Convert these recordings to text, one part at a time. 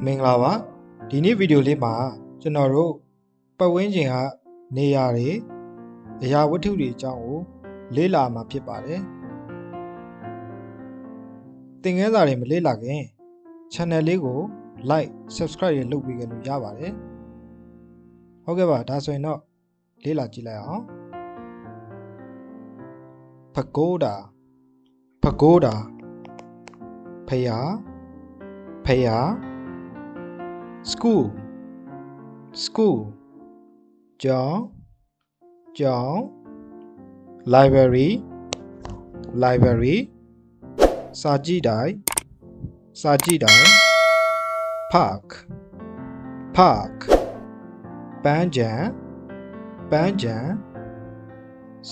မင်္ဂလာပါဒီနေ့ဗီဒီယိုလေးမှာကျွန်တော်တို့ပတ်ဝန်းကျင်ကနေရာတွေအရာဝတ္ထုတွေအကြောင်းကိုလေ့လာမှာဖြစ်ပါတယ်သင်ခန်းစာတွေမလေ့လာခင် channel လေးကို like subscribe ရလုပ်ပေးကြလို့ရပါတယ်ဟုတ်ကဲ့ပါဒါဆိုရင်တော့လေ့လာကြည့်လိုက်အောင်pagodaဖယားschool ကျောင်း library စာကြည့်တိုင်း park ပန်းခြံ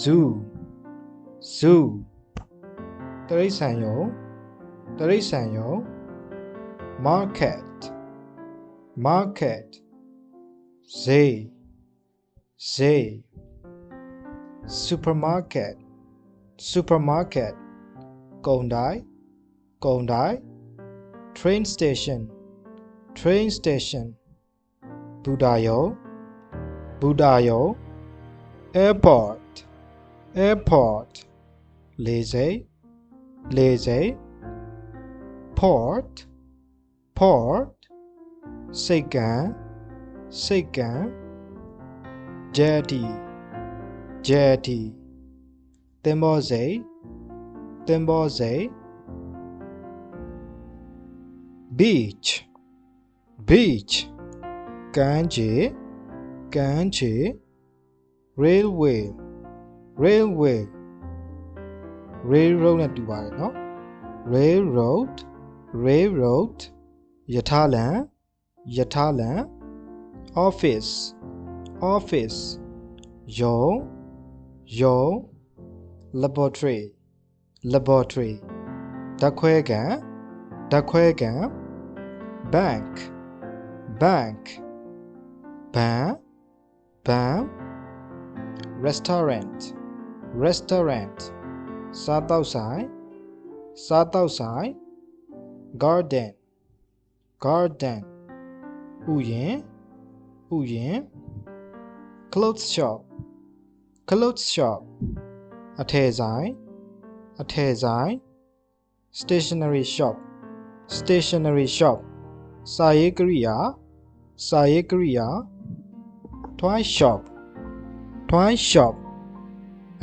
zoo တိရစ္ဆာန်ရုံ market ဈေး supermarket ကုန်တိုက် train station ဘူတာရုံ airport လေဆိပ် port ဆိပ်ကမ်း jetty သင်္ဘောဆိပ် beach ကမ်းခြေ railway railroad နဲ့တူပါတယ်နော် railroad ရထားလမ်း office ရုံး laboratory ဓာတ်ခွဲခန်း bank ဘဏ် restaurant စားသောက်ဆိုင် garden ဥယျာဉ် clothes shop အထည်ဆိုင် stationery shop စာရေးကိရိယာ toy shop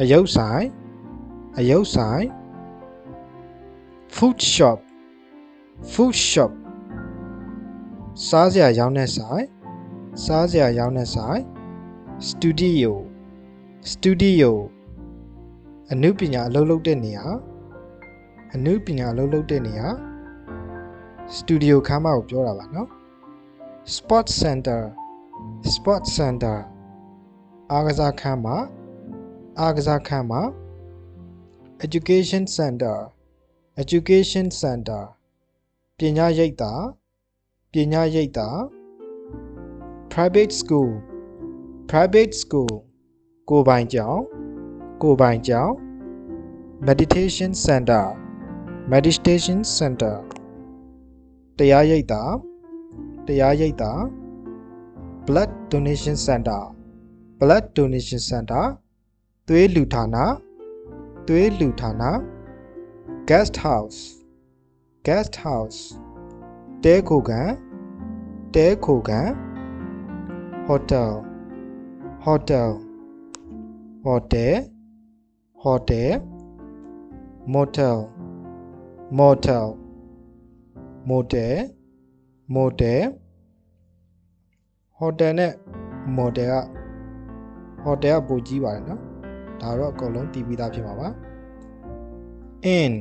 အယုတ်ဆိုင် food shop စားစရာရောင်းတဲ့ဆိုင် studio အနုပညာအလုပ်လုပ်တဲ့နေရာ studio ခန်းမကိုပြောတာပါနော် sports center အားကစားခန်းမ education center ပညာရိပ်သာ private school ကိုယ်ပိုင်ကျောင်း meditation center တရားရိပ်သာ blood donation center သွေးလှူဌာန guest house တည်းခိုခန်း hotel မိုတယ် hotel နဲ့ motel ကပိုကြီးပါတယ်နော်ဒါတော့အကုန်လုံးတည်ပြီးသားဖြစ်မှာပါ inn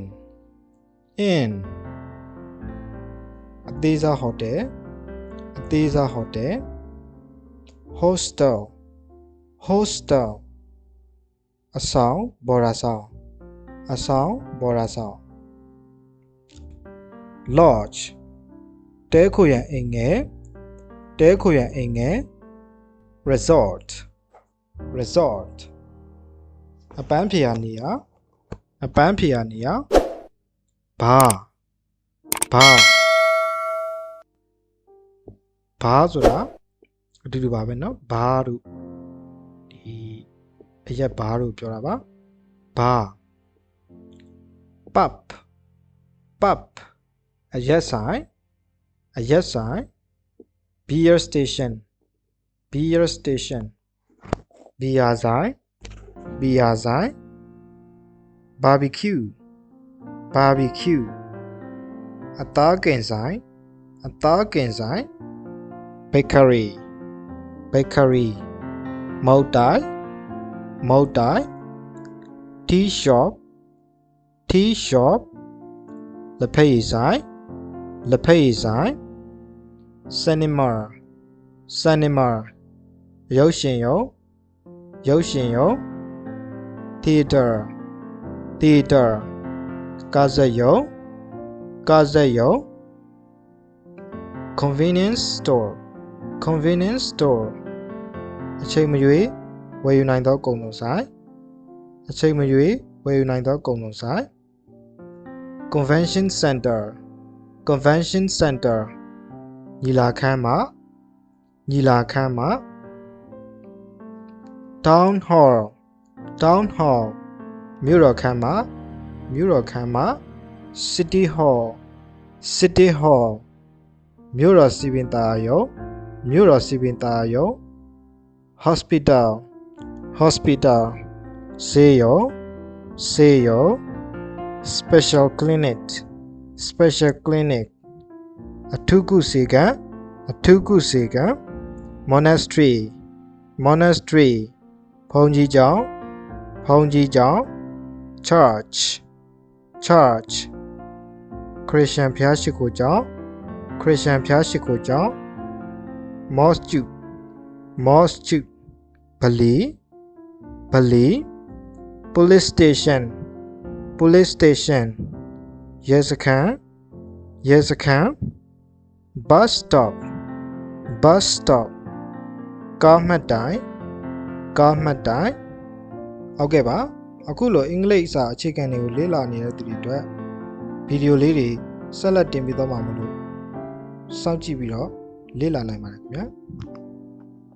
အသေးစားဟိုတယ် hostel အဆောင်ဘော်ဒါဆောင် lodge တဲခိုရန်အိမ်ငယ် resort အပန်းဖြေရာနေရာ bar bar ဆိုတာအတူတူပါပဲเนาะ bar တို့ဒီအရက် bar တို့ပြောတာပါ bar pub pub အရက်ဆိုင် beer station beer station ဘီယာဆိုင် barbecueအသားကင်ဆိုင် bakery မုတ်တိုင် tea shop လက်ဖက်ရည်ဆိုင် cinema ရုပ်ရှင်ရုံ theater ကားဇက်ရုံ convenience store အချိန်မရွေးဝယ်ယူနိုင်သောကုန်စုံဆိုင် convention center ညီလာခန်းမှာ town hall မြို့တော်ခန်းမှာ city hall မြို့တော်စည်ပင်သာယာရုံ hospital ဆေးရုံ special clinic အထူးကုဆေးခန်း monastery ဘုန်းကြီးကျောင်း church ခရစ်ယာန်ဘုရားရှိခိုးကျောင်း mosque ဗလီ police station ရဲစခန်း bus stop ကားမှတ်တိုင်ဟုတ်ကဲ့ပါအခုလိုအင်္ဂလိပ်စာအခြေခံတွေကိုလေ့လာနေတဲ့သူတွေအတွက်ဗီဒီယိုလေးတွေဆက်လက်တင်ပြသွားမှာမလို့စောင့်ကြည့်ပြီးတော့လေ့လာနိုင်ပါတယ်ခင်ဗျာ